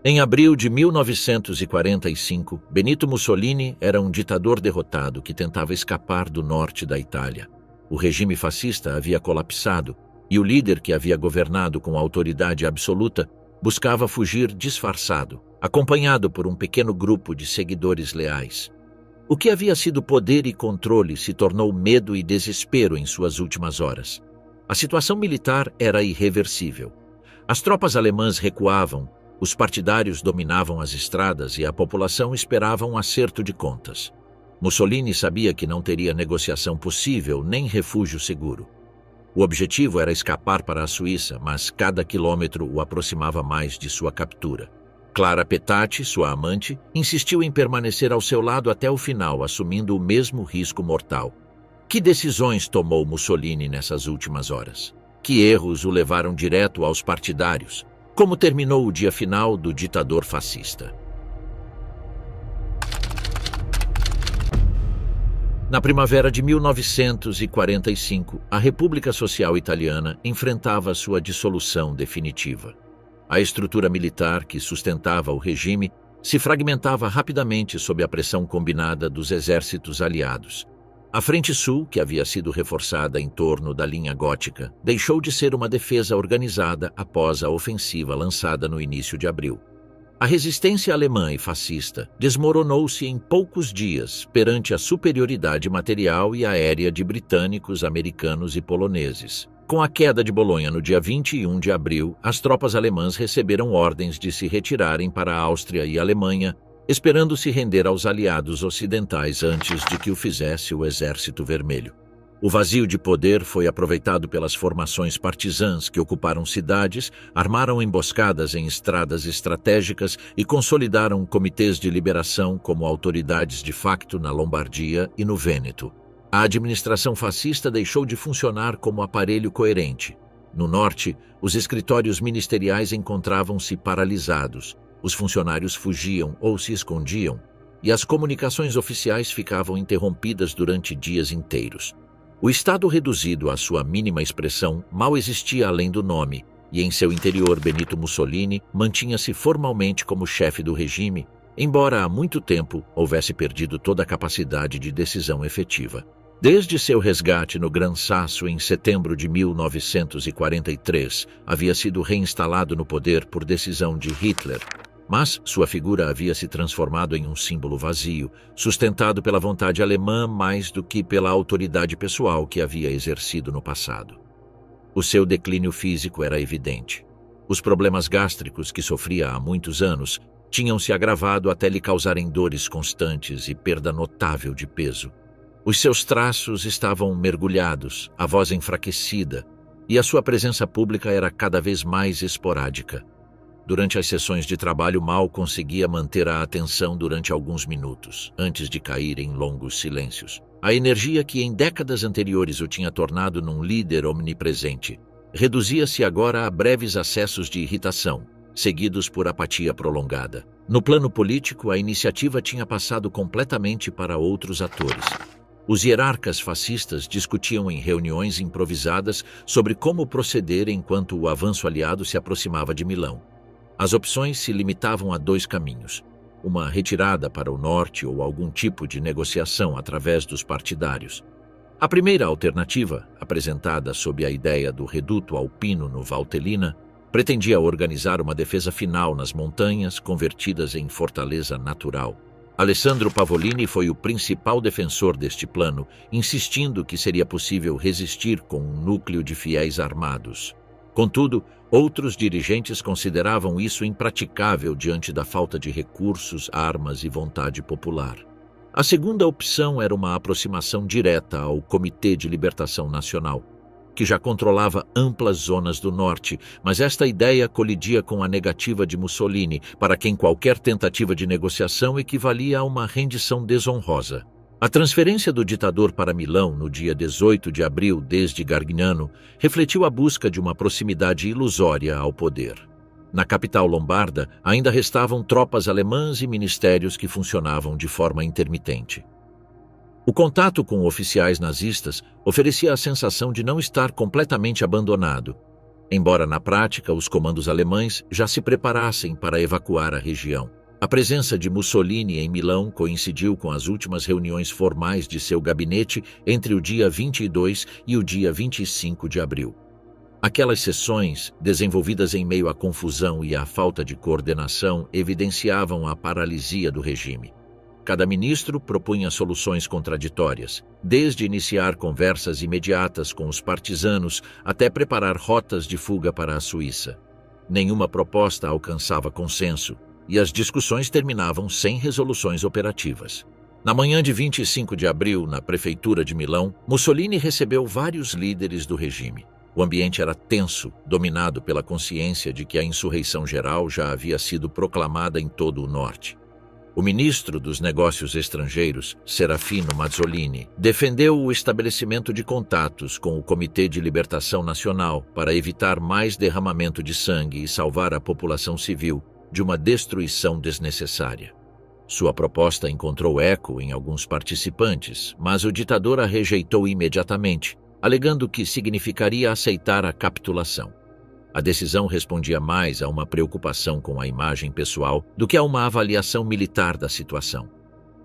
Em abril de 1945, Benito Mussolini era um ditador derrotado que tentava escapar do norte da Itália. O regime fascista havia colapsado e o líder que havia governado com autoridade absoluta buscava fugir disfarçado, acompanhado por um pequeno grupo de seguidores leais. O que havia sido poder e controle se tornou medo e desespero em suas últimas horas. A situação militar era irreversível. As tropas alemãs recuavam, os partidários dominavam as estradas e a população esperava um acerto de contas. Mussolini sabia que não teria negociação possível nem refúgio seguro. O objetivo era escapar para a Suíça, mas cada quilômetro o aproximava mais de sua captura. Clara Petacci, sua amante, insistiu em permanecer ao seu lado até o final, assumindo o mesmo risco mortal. Que decisões tomou Mussolini nessas últimas horas? Que erros o levaram direto aos partidários? Como terminou o dia final do ditador fascista? Na primavera de 1945, a República Social Italiana enfrentava sua dissolução definitiva. A estrutura militar que sustentava o regime se fragmentava rapidamente sob a pressão combinada dos exércitos aliados. A Frente Sul, que havia sido reforçada em torno da linha gótica, deixou de ser uma defesa organizada após a ofensiva lançada no início de abril. A resistência alemã e fascista desmoronou-se em poucos dias perante a superioridade material e aérea de britânicos, americanos e poloneses. Com a queda de Bolonha no dia 21 de abril, as tropas alemãs receberam ordens de se retirarem para a Áustria e Alemanha, esperando se render aos aliados ocidentais antes de que o fizesse o Exército Vermelho. O vazio de poder foi aproveitado pelas formações partisãs que ocuparam cidades, armaram emboscadas em estradas estratégicas e consolidaram comitês de liberação como autoridades de facto na Lombardia e no Vêneto. A administração fascista deixou de funcionar como aparelho coerente. No norte, os escritórios ministeriais encontravam-se paralisados, os funcionários fugiam ou se escondiam, e as comunicações oficiais ficavam interrompidas durante dias inteiros. O Estado reduzido à sua mínima expressão mal existia além do nome, e em seu interior Benito Mussolini mantinha-se formalmente como chefe do regime, embora há muito tempo houvesse perdido toda a capacidade de decisão efetiva. Desde seu resgate no Gran Sasso em setembro de 1943, havia sido reinstalado no poder por decisão de Hitler, mas sua figura havia se transformado em um símbolo vazio, sustentado pela vontade alemã mais do que pela autoridade pessoal que havia exercido no passado. O seu declínio físico era evidente. Os problemas gástricos que sofria há muitos anos tinham se agravado até lhe causarem dores constantes e perda notável de peso. Os seus traços estavam mergulhados, a voz enfraquecida, e a sua presença pública era cada vez mais esporádica. Durante as sessões de trabalho, mal conseguia manter a atenção durante alguns minutos, antes de cair em longos silêncios. A energia que em décadas anteriores o tinha tornado num líder omnipresente reduzia-se agora a breves acessos de irritação, seguidos por apatia prolongada. No plano político, a iniciativa tinha passado completamente para outros atores. Os hierarcas fascistas discutiam em reuniões improvisadas sobre como proceder enquanto o avanço aliado se aproximava de Milão. As opções se limitavam a dois caminhos: uma retirada para o norte ou algum tipo de negociação através dos partidários. A primeira alternativa, apresentada sob a ideia do reduto alpino no Valtellina, pretendia organizar uma defesa final nas montanhas convertidas em fortaleza natural. Alessandro Pavolini foi o principal defensor deste plano, insistindo que seria possível resistir com um núcleo de fiéis armados. Contudo, outros dirigentes consideravam isso impraticável diante da falta de recursos, armas e vontade popular. A segunda opção era uma aproximação direta ao Comitê de Libertação Nacional, que já controlava amplas zonas do norte, mas esta ideia colidia com a negativa de Mussolini, para quem qualquer tentativa de negociação equivalia a uma rendição desonrosa. A transferência do ditador para Milão no dia 18 de abril desde Gargnano refletiu a busca de uma proximidade ilusória ao poder. Na capital lombarda ainda restavam tropas alemãs e ministérios que funcionavam de forma intermitente. O contato com oficiais nazistas oferecia a sensação de não estar completamente abandonado, embora na prática os comandos alemães já se preparassem para evacuar a região. A presença de Mussolini em Milão coincidiu com as últimas reuniões formais de seu gabinete entre o dia 22 e o dia 25 de abril. Aquelas sessões, desenvolvidas em meio à confusão e à falta de coordenação, evidenciavam a paralisia do regime. Cada ministro propunha soluções contraditórias, desde iniciar conversas imediatas com os partisanos até preparar rotas de fuga para a Suíça. Nenhuma proposta alcançava consenso, e as discussões terminavam sem resoluções operativas. Na manhã de 25 de abril, na prefeitura de Milão, Mussolini recebeu vários líderes do regime. O ambiente era tenso, dominado pela consciência de que a insurreição geral já havia sido proclamada em todo o norte. O ministro dos Negócios Estrangeiros, Serafino Mazzolini, defendeu o estabelecimento de contatos com o Comitê de Libertação Nacional para evitar mais derramamento de sangue e salvar a população civil de uma destruição desnecessária. Sua proposta encontrou eco em alguns participantes, mas o ditador a rejeitou imediatamente, alegando que significaria aceitar a capitulação. A decisão respondia mais a uma preocupação com a imagem pessoal do que a uma avaliação militar da situação.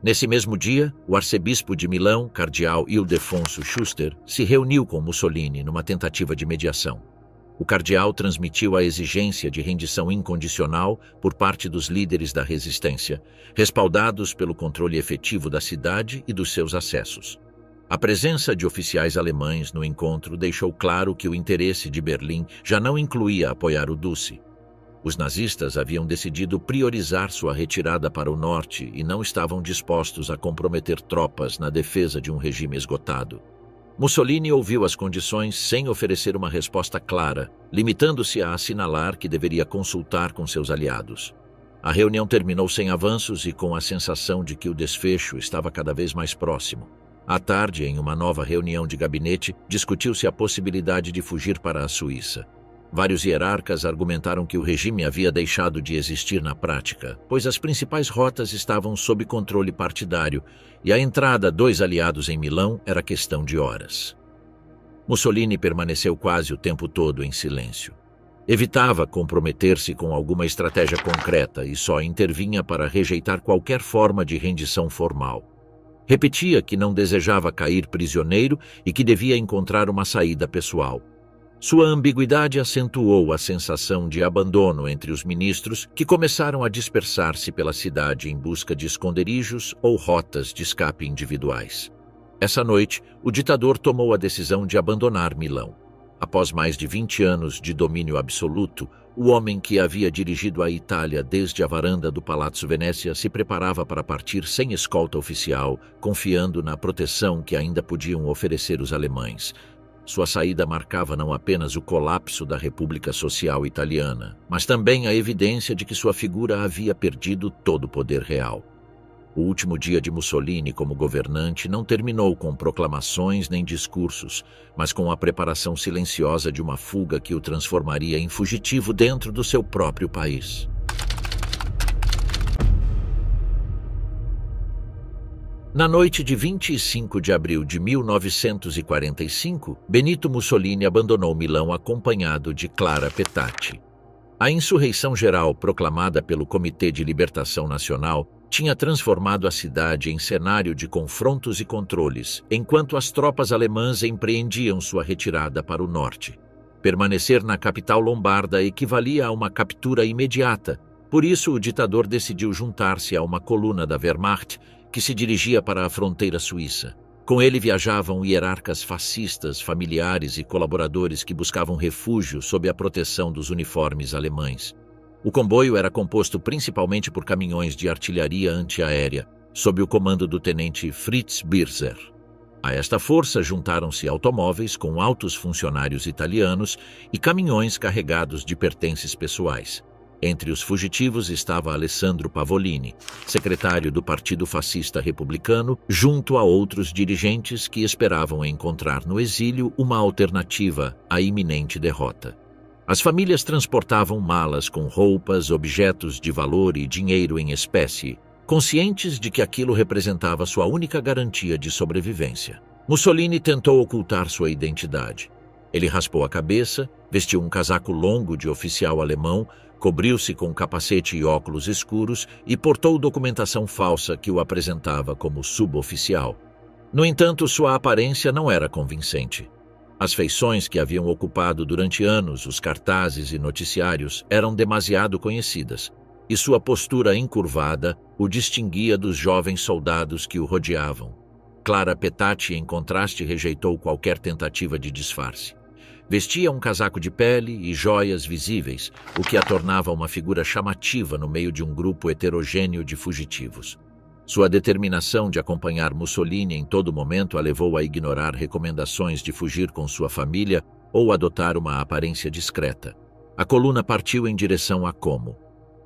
Nesse mesmo dia, o arcebispo de Milão, cardeal Ildefonso Schuster, se reuniu com Mussolini numa tentativa de mediação. O cardeal transmitiu a exigência de rendição incondicional por parte dos líderes da resistência, respaldados pelo controle efetivo da cidade e dos seus acessos. A presença de oficiais alemães no encontro deixou claro que o interesse de Berlim já não incluía apoiar o Duce. Os nazistas haviam decidido priorizar sua retirada para o norte e não estavam dispostos a comprometer tropas na defesa de um regime esgotado. Mussolini ouviu as condições sem oferecer uma resposta clara, limitando-se a assinalar que deveria consultar com seus aliados. A reunião terminou sem avanços e com a sensação de que o desfecho estava cada vez mais próximo. À tarde, em uma nova reunião de gabinete, discutiu-se a possibilidade de fugir para a Suíça. Vários hierarcas argumentaram que o regime havia deixado de existir na prática, pois as principais rotas estavam sob controle partidário e a entrada dos aliados em Milão era questão de horas. Mussolini permaneceu quase o tempo todo em silêncio. Evitava comprometer-se com alguma estratégia concreta e só intervinha para rejeitar qualquer forma de rendição formal. Repetia que não desejava cair prisioneiro e que devia encontrar uma saída pessoal. Sua ambiguidade acentuou a sensação de abandono entre os ministros, que começaram a dispersar-se pela cidade em busca de esconderijos ou rotas de escape individuais. Essa noite, o ditador tomou a decisão de abandonar Milão. Após mais de 20 anos de domínio absoluto, o homem que havia dirigido a Itália desde a varanda do Palazzo Venezia se preparava para partir sem escolta oficial, confiando na proteção que ainda podiam oferecer os alemães. Sua saída marcava não apenas o colapso da República Social Italiana, mas também a evidência de que sua figura havia perdido todo o poder real. O último dia de Mussolini como governante não terminou com proclamações nem discursos, mas com a preparação silenciosa de uma fuga que o transformaria em fugitivo dentro do seu próprio país. Na noite de 25 de abril de 1945, Benito Mussolini abandonou Milão acompanhado de Clara Petacci. A insurreição geral proclamada pelo Comitê de Libertação Nacional tinha transformado a cidade em cenário de confrontos e controles, enquanto as tropas alemãs empreendiam sua retirada para o norte. Permanecer na capital lombarda equivalia a uma captura imediata, por isso o ditador decidiu juntar-se a uma coluna da Wehrmacht que se dirigia para a fronteira suíça. Com ele viajavam hierarcas fascistas, familiares e colaboradores que buscavam refúgio sob a proteção dos uniformes alemães. O comboio era composto principalmente por caminhões de artilharia antiaérea, sob o comando do tenente Fritz Birser. A esta força juntaram-se automóveis com altos funcionários italianos e caminhões carregados de pertences pessoais. Entre os fugitivos estava Alessandro Pavolini, secretário do Partido Fascista Republicano, junto a outros dirigentes que esperavam encontrar no exílio uma alternativa à iminente derrota. As famílias transportavam malas com roupas, objetos de valor e dinheiro em espécie, conscientes de que aquilo representava sua única garantia de sobrevivência. Mussolini tentou ocultar sua identidade. Ele raspou a cabeça, vestiu um casaco longo de oficial alemão, cobriu-se com capacete e óculos escuros e portou documentação falsa que o apresentava como suboficial. No entanto, sua aparência não era convincente. As feições que haviam ocupado durante anos os cartazes e noticiários eram demasiado conhecidas, e sua postura encurvada o distinguia dos jovens soldados que o rodeavam. Clara Petacci, em contraste, rejeitou qualquer tentativa de disfarce. Vestia um casaco de pele e joias visíveis, o que a tornava uma figura chamativa no meio de um grupo heterogêneo de fugitivos. Sua determinação de acompanhar Mussolini em todo momento a levou a ignorar recomendações de fugir com sua família ou adotar uma aparência discreta. A coluna partiu em direção a Como.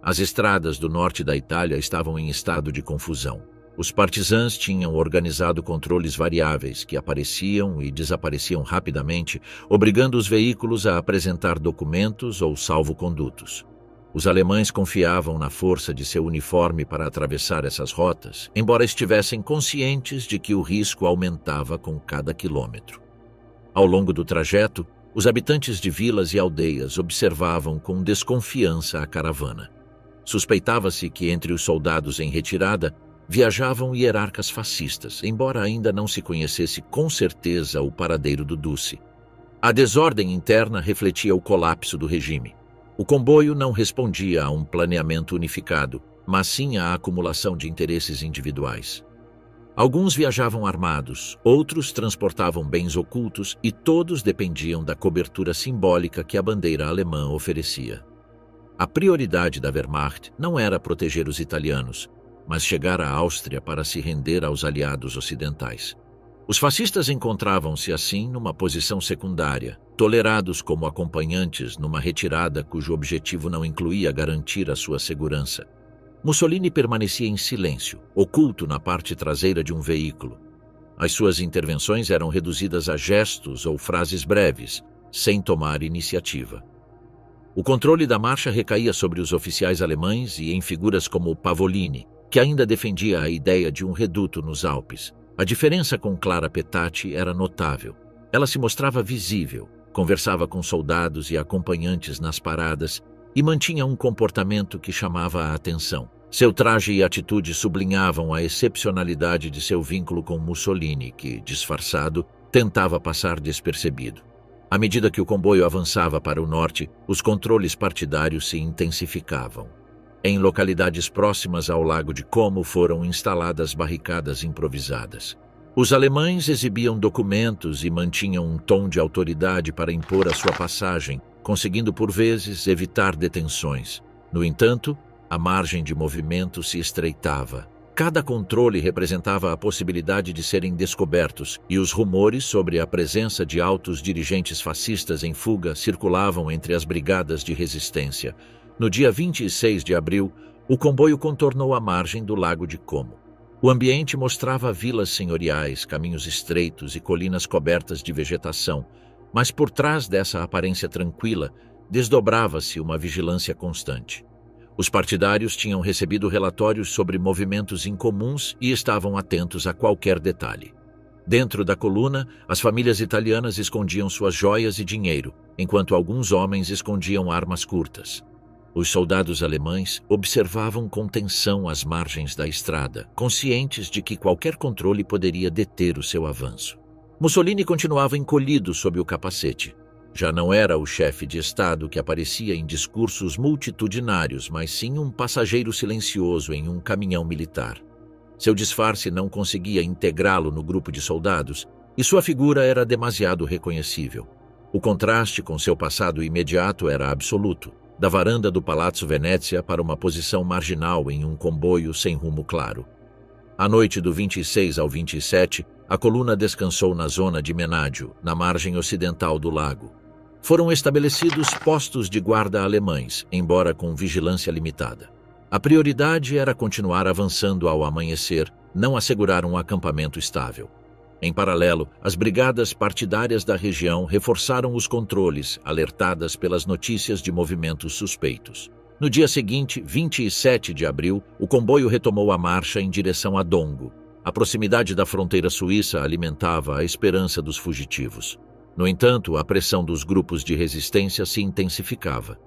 As estradas do norte da Itália estavam em estado de confusão. Os partisãs tinham organizado controles variáveis que apareciam e desapareciam rapidamente, obrigando os veículos a apresentar documentos ou salvo-condutos. Os alemães confiavam na força de seu uniforme para atravessar essas rotas, embora estivessem conscientes de que o risco aumentava com cada quilômetro. Ao longo do trajeto, os habitantes de vilas e aldeias observavam com desconfiança a caravana. Suspeitava-se que entre os soldados em retirada viajavam hierarcas fascistas, embora ainda não se conhecesse com certeza o paradeiro do Duce. A desordem interna refletia o colapso do regime. O comboio não respondia a um planeamento unificado, mas sim à acumulação de interesses individuais. Alguns viajavam armados, outros transportavam bens ocultos e todos dependiam da cobertura simbólica que a bandeira alemã oferecia. A prioridade da Wehrmacht não era proteger os italianos, mas chegar à Áustria para se render aos aliados ocidentais. Os fascistas encontravam-se assim numa posição secundária, tolerados como acompanhantes numa retirada cujo objetivo não incluía garantir a sua segurança. Mussolini permanecia em silêncio, oculto na parte traseira de um veículo. As suas intervenções eram reduzidas a gestos ou frases breves, sem tomar iniciativa. O controle da marcha recaía sobre os oficiais alemães e em figuras como Pavolini, que ainda defendia a ideia de um reduto nos Alpes. A diferença com Clara Petacci era notável. Ela se mostrava visível, conversava com soldados e acompanhantes nas paradas e mantinha um comportamento que chamava a atenção. Seu traje e atitude sublinhavam a excepcionalidade de seu vínculo com Mussolini, que, disfarçado, tentava passar despercebido. À medida que o comboio avançava para o norte, os controles partidários se intensificavam. Em localidades próximas ao Lago de Como foram instaladas barricadas improvisadas. Os alemães exibiam documentos e mantinham um tom de autoridade para impor a sua passagem, conseguindo por vezes evitar detenções. No entanto, a margem de movimento se estreitava. Cada controle representava a possibilidade de serem descobertos, e os rumores sobre a presença de altos dirigentes fascistas em fuga circulavam entre as brigadas de resistência. No dia 26 de abril, o comboio contornou a margem do Lago de Como. O ambiente mostrava vilas senhoriais, caminhos estreitos e colinas cobertas de vegetação, mas por trás dessa aparência tranquila, desdobrava-se uma vigilância constante. Os partidários tinham recebido relatórios sobre movimentos incomuns e estavam atentos a qualquer detalhe. Dentro da coluna, as famílias italianas escondiam suas joias e dinheiro, enquanto alguns homens escondiam armas curtas. Os soldados alemães observavam com tensão as margens da estrada, conscientes de que qualquer controle poderia deter o seu avanço. Mussolini continuava encolhido sob o capacete. Já não era o chefe de Estado que aparecia em discursos multitudinários, mas sim um passageiro silencioso em um caminhão militar. Seu disfarce não conseguia integrá-lo no grupo de soldados, e sua figura era demasiado reconhecível. O contraste com seu passado imediato era absoluto. Da varanda do Palazzo Venezia para uma posição marginal em um comboio sem rumo claro. À noite do 26 ao 27, a coluna descansou na zona de Menaggio, na margem ocidental do lago. Foram estabelecidos postos de guarda alemães, embora com vigilância limitada. A prioridade era continuar avançando ao amanhecer, não assegurar um acampamento estável. Em paralelo, as brigadas partidárias da região reforçaram os controles, alertadas pelas notícias de movimentos suspeitos. No dia seguinte, 27 de abril, o comboio retomou a marcha em direção a Dongo. A proximidade da fronteira suíça alimentava a esperança dos fugitivos. No entanto, a pressão dos grupos de resistência se intensificava.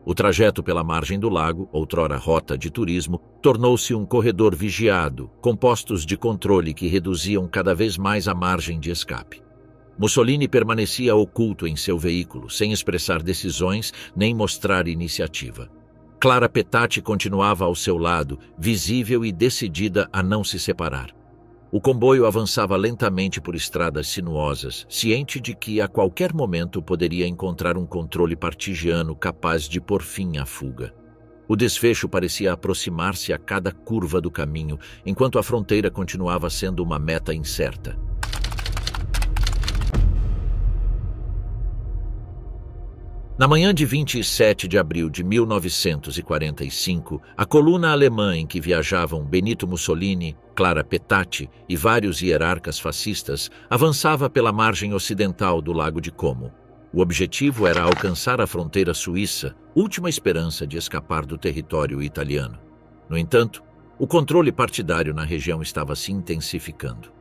O trajeto pela margem do lago, outrora rota de turismo, tornou-se um corredor vigiado, com postos de controle que reduziam cada vez mais a margem de escape. Mussolini permanecia oculto em seu veículo, sem expressar decisões nem mostrar iniciativa. Clara Petacci continuava ao seu lado, visível e decidida a não se separar. O comboio avançava lentamente por estradas sinuosas, ciente de que a qualquer momento poderia encontrar um controle partigiano capaz de pôr fim à fuga. O desfecho parecia aproximar-se a cada curva do caminho, enquanto a fronteira continuava sendo uma meta incerta. Na manhã de 27 de abril de 1945, a coluna alemã em que viajavam Benito Mussolini, Clara Petacci e vários hierarcas fascistas avançava pela margem ocidental do Lago de Como. O objetivo era alcançar a fronteira suíça, última esperança de escapar do território italiano. No entanto, o controle partidário na região estava se intensificando.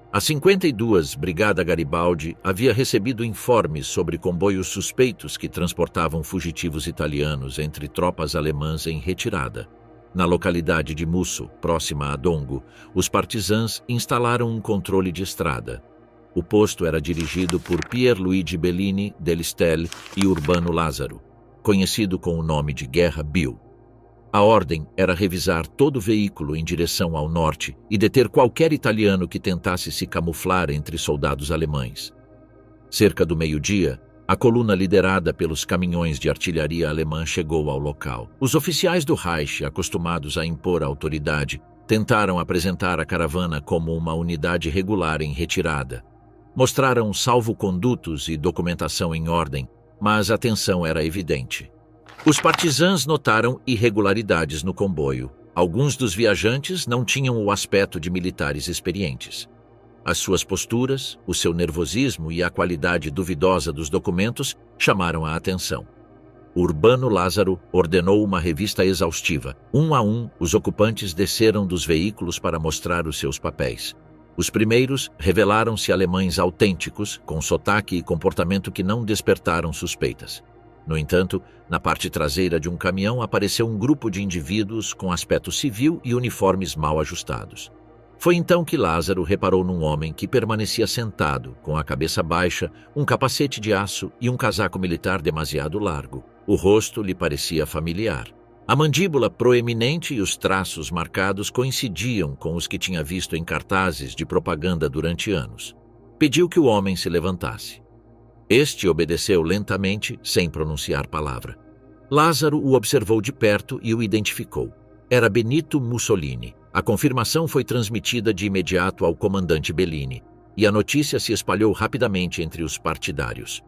A 52 Brigada Garibaldi havia recebido informes sobre comboios suspeitos que transportavam fugitivos italianos entre tropas alemãs em retirada. Na localidade de Musso, próxima a Dongo, os partisãs instalaram um controle de estrada. O posto era dirigido por Pierluigi Bellini Delistelle e Urbano Lázaro, conhecido com o nome de Guerra Bill. A ordem era revisar todo o veículo em direção ao norte e deter qualquer italiano que tentasse se camuflar entre soldados alemães. Cerca do meio-dia, a coluna liderada pelos caminhões de artilharia alemã chegou ao local. Os oficiais do Reich, acostumados a impor autoridade, tentaram apresentar a caravana como uma unidade regular em retirada. Mostraram salvo-condutos e documentação em ordem, mas a tensão era evidente. Os partisãs notaram irregularidades no comboio. Alguns dos viajantes não tinham o aspecto de militares experientes. As suas posturas, o seu nervosismo e a qualidade duvidosa dos documentos chamaram a atenção. Urbano Lázaro ordenou uma revista exaustiva. Um a um, os ocupantes desceram dos veículos para mostrar os seus papéis. Os primeiros revelaram-se alemães autênticos, com sotaque e comportamento que não despertaram suspeitas. No entanto, na parte traseira de um caminhão apareceu um grupo de indivíduos com aspecto civil e uniformes mal ajustados. Foi então que Lázaro reparou num homem que permanecia sentado, com a cabeça baixa, um capacete de aço e um casaco militar demasiado largo. O rosto lhe parecia familiar. A mandíbula proeminente e os traços marcados coincidiam com os que tinha visto em cartazes de propaganda durante anos. Pediu que o homem se levantasse. Este obedeceu lentamente, sem pronunciar palavra. Lázaro o observou de perto e o identificou. Era Benito Mussolini. A confirmação foi transmitida de imediato ao comandante Bellini, e a notícia se espalhou rapidamente entre os partidários.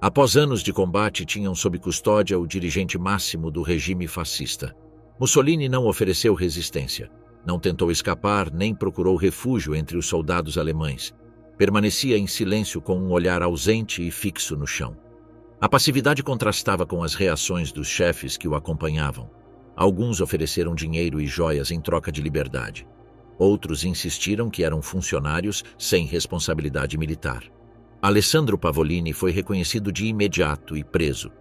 Após anos de combate, tinham sob custódia o dirigente máximo do regime fascista. Mussolini não ofereceu resistência. Não tentou escapar, nem procurou refúgio entre os soldados alemães. Permanecia em silêncio com um olhar ausente e fixo no chão. A passividade contrastava com as reações dos chefes que o acompanhavam. Alguns ofereceram dinheiro e joias em troca de liberdade. Outros insistiram que eram funcionários sem responsabilidade militar. Alessandro Pavolini foi reconhecido de imediato e preso.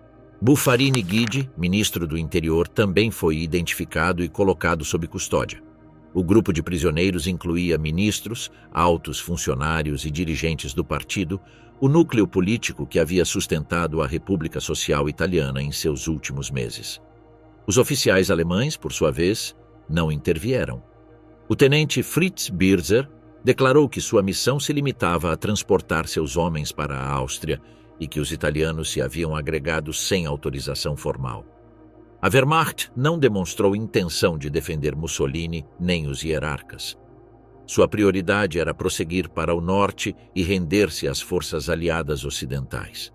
Buffarini Guidi, ministro do Interior, também foi identificado e colocado sob custódia. O grupo de prisioneiros incluía ministros, altos funcionários e dirigentes do partido, o núcleo político que havia sustentado a República Social Italiana em seus últimos meses. Os oficiais alemães, por sua vez, não intervieram. O tenente Fritz Birzer declarou que sua missão se limitava a transportar seus homens para a Áustria e que os italianos se haviam agregado sem autorização formal. A Wehrmacht não demonstrou intenção de defender Mussolini nem os hierarcas. Sua prioridade era prosseguir para o norte e render-se às forças aliadas ocidentais.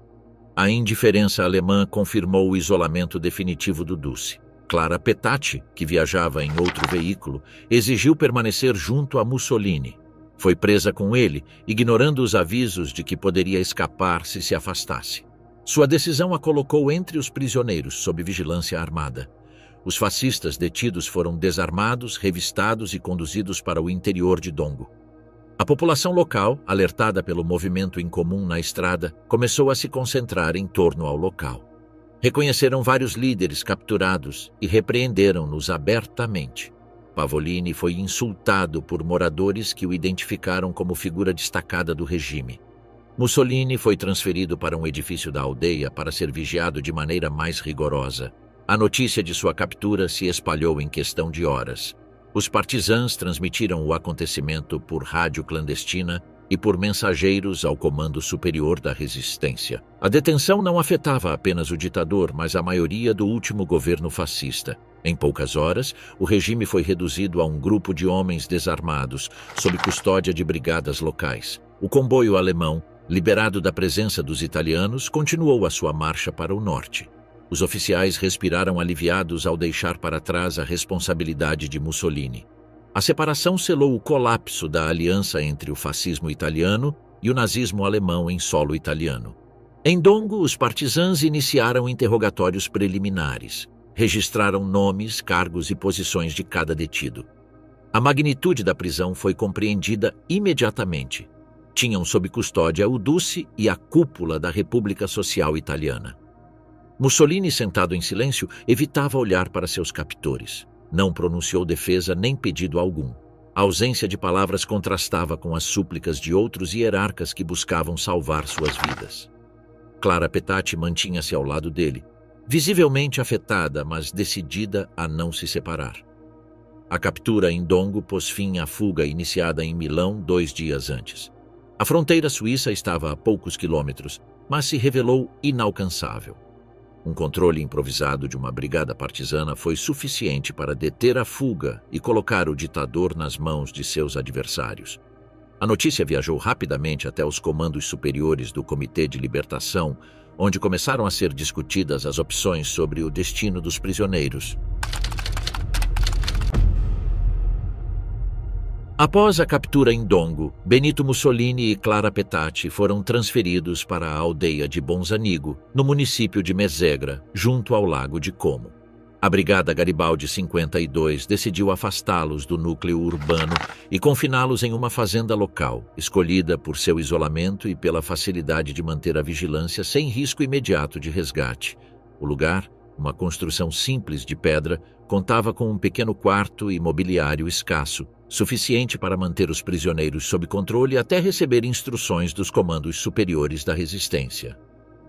A indiferença alemã confirmou o isolamento definitivo do Duce. Clara Petacci, que viajava em outro veículo, exigiu permanecer junto a Mussolini. Foi presa com ele, ignorando os avisos de que poderia escapar se se afastasse. Sua decisão a colocou entre os prisioneiros sob vigilância armada. Os fascistas detidos foram desarmados, revistados e conduzidos para o interior de Dongo. A população local, alertada pelo movimento incomum na estrada, começou a se concentrar em torno ao local. Reconheceram vários líderes capturados e repreenderam-nos abertamente. Pavolini foi insultado por moradores que o identificaram como figura destacada do regime. Mussolini foi transferido para um edifício da aldeia para ser vigiado de maneira mais rigorosa. A notícia de sua captura se espalhou em questão de horas. Os partisãs transmitiram o acontecimento por rádio clandestina e por mensageiros ao Comando Superior da Resistência. A detenção não afetava apenas o ditador, mas a maioria do último governo fascista. Em poucas horas, o regime foi reduzido a um grupo de homens desarmados, sob custódia de brigadas locais. O comboio alemão, liberado da presença dos italianos, continuou a sua marcha para o norte. Os oficiais respiraram aliviados ao deixar para trás a responsabilidade de Mussolini. A separação selou o colapso da aliança entre o fascismo italiano e o nazismo alemão em solo italiano. Em Dongo, os partisãs iniciaram interrogatórios preliminares. Registraram nomes, cargos e posições de cada detido. A magnitude da prisão foi compreendida imediatamente. Tinham sob custódia o Duce e a cúpula da República Social Italiana. Mussolini, sentado em silêncio, evitava olhar para seus captores. Não pronunciou defesa nem pedido algum. A ausência de palavras contrastava com as súplicas de outros hierarcas que buscavam salvar suas vidas. Clara Petacci mantinha-se ao lado dele, visivelmente afetada, mas decidida a não se separar. A captura em Dongo pôs fim à fuga iniciada em Milão 2 dias antes. A fronteira suíça estava a poucos quilômetros, mas se revelou inalcançável. Um controle improvisado de uma brigada partisana foi suficiente para deter a fuga e colocar o ditador nas mãos de seus adversários. A notícia viajou rapidamente até os comandos superiores do Comitê de Libertação, onde começaram a ser discutidas as opções sobre o destino dos prisioneiros. Após a captura em Dongo, Benito Mussolini e Clara Petacci foram transferidos para a aldeia de Bonzanigo, no município de Mesegra, junto ao lago de Como. A Brigada Garibaldi 52 decidiu afastá-los do núcleo urbano e confiná-los em uma fazenda local, escolhida por seu isolamento e pela facilidade de manter a vigilância sem risco imediato de resgate. O lugar, uma construção simples de pedra, contava com um pequeno quarto e mobiliário escasso, suficiente para manter os prisioneiros sob controle até receber instruções dos comandos superiores da resistência.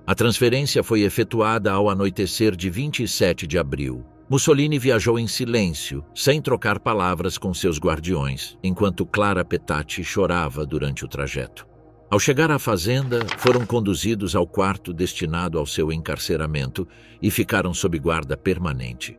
A transferência foi efetuada ao anoitecer de 27 de abril. Mussolini viajou em silêncio, sem trocar palavras com seus guardiões, enquanto Clara Petacci chorava durante o trajeto. Ao chegar à fazenda, foram conduzidos ao quarto destinado ao seu encarceramento e ficaram sob guarda permanente.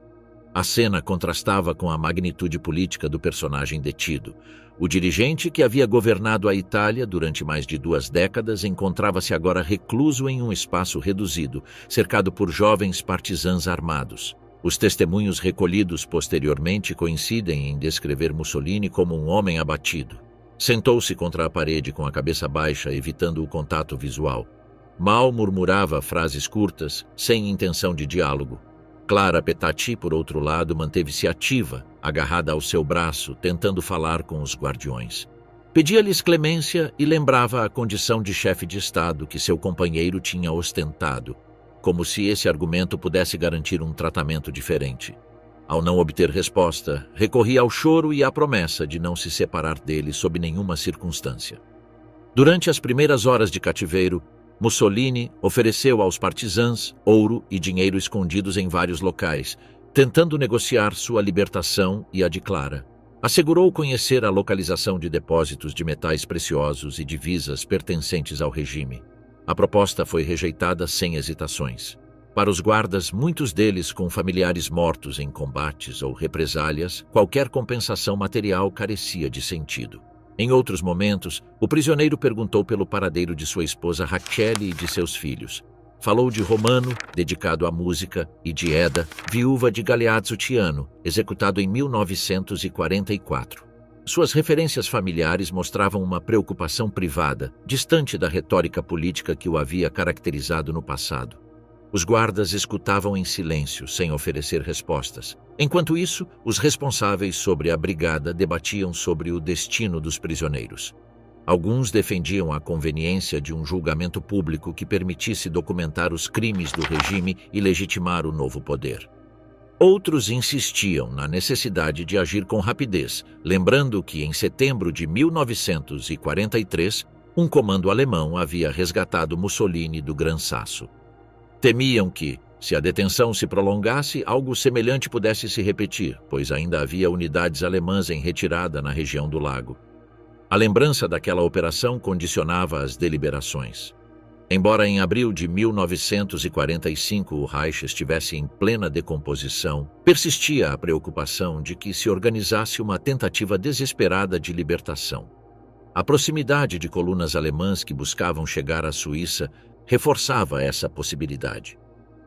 A cena contrastava com a magnitude política do personagem detido. O dirigente que havia governado a Itália durante mais de 2 décadas encontrava-se agora recluso em um espaço reduzido, cercado por jovens partisãs armados. Os testemunhos recolhidos posteriormente coincidem em descrever Mussolini como um homem abatido. Sentou-se contra a parede com a cabeça baixa, evitando o contato visual. Mal murmurava frases curtas, sem intenção de diálogo. Clara Petacci, por outro lado, manteve-se ativa, agarrada ao seu braço, tentando falar com os guardiões. Pedia-lhes clemência e lembrava a condição de chefe de Estado que seu companheiro tinha ostentado, como se esse argumento pudesse garantir um tratamento diferente. Ao não obter resposta, recorria ao choro e à promessa de não se separar dele sob nenhuma circunstância. Durante as primeiras horas de cativeiro, Mussolini ofereceu aos partisãs ouro e dinheiro escondidos em vários locais, tentando negociar sua libertação e a de Clara. Assegurou conhecer a localização de depósitos de metais preciosos e divisas pertencentes ao regime. A proposta foi rejeitada sem hesitações. Para os guardas, muitos deles com familiares mortos em combates ou represálias, qualquer compensação material carecia de sentido. Em outros momentos, o prisioneiro perguntou pelo paradeiro de sua esposa Raquel e de seus filhos. Falou de Romano, dedicado à música, e de Eda, viúva de Galeazzo Ciano, executado em 1944. Suas referências familiares mostravam uma preocupação privada, distante da retórica política que o havia caracterizado no passado. Os guardas escutavam em silêncio, sem oferecer respostas. Enquanto isso, os responsáveis sobre a brigada debatiam sobre o destino dos prisioneiros. Alguns defendiam a conveniência de um julgamento público que permitisse documentar os crimes do regime e legitimar o novo poder. Outros insistiam na necessidade de agir com rapidez, lembrando que em setembro de 1943, um comando alemão havia resgatado Mussolini do Gran Sasso. Temiam que, se a detenção se prolongasse, algo semelhante pudesse se repetir, pois ainda havia unidades alemãs em retirada na região do lago. A lembrança daquela operação condicionava as deliberações. Embora em abril de 1945 o Reich estivesse em plena decomposição, persistia a preocupação de que se organizasse uma tentativa desesperada de libertação. A proximidade de colunas alemãs que buscavam chegar à Suíça reforçava essa possibilidade.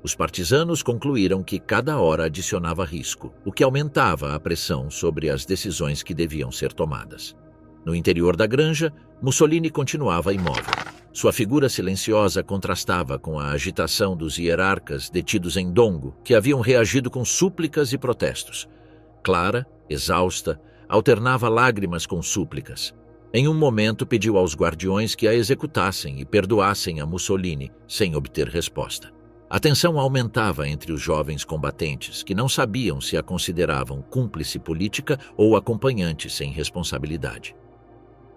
Os partisanos concluíram que cada hora adicionava risco, o que aumentava a pressão sobre as decisões que deviam ser tomadas. No interior da granja, Mussolini continuava imóvel. Sua figura silenciosa contrastava com a agitação dos hierarcas detidos em Dongo, que haviam reagido com súplicas e protestos. Clara, exausta, alternava lágrimas com súplicas. Em um momento pediu aos guardiões que a executassem e perdoassem a Mussolini, sem obter resposta. A tensão aumentava entre os jovens combatentes, que não sabiam se a consideravam cúmplice política ou acompanhante sem responsabilidade.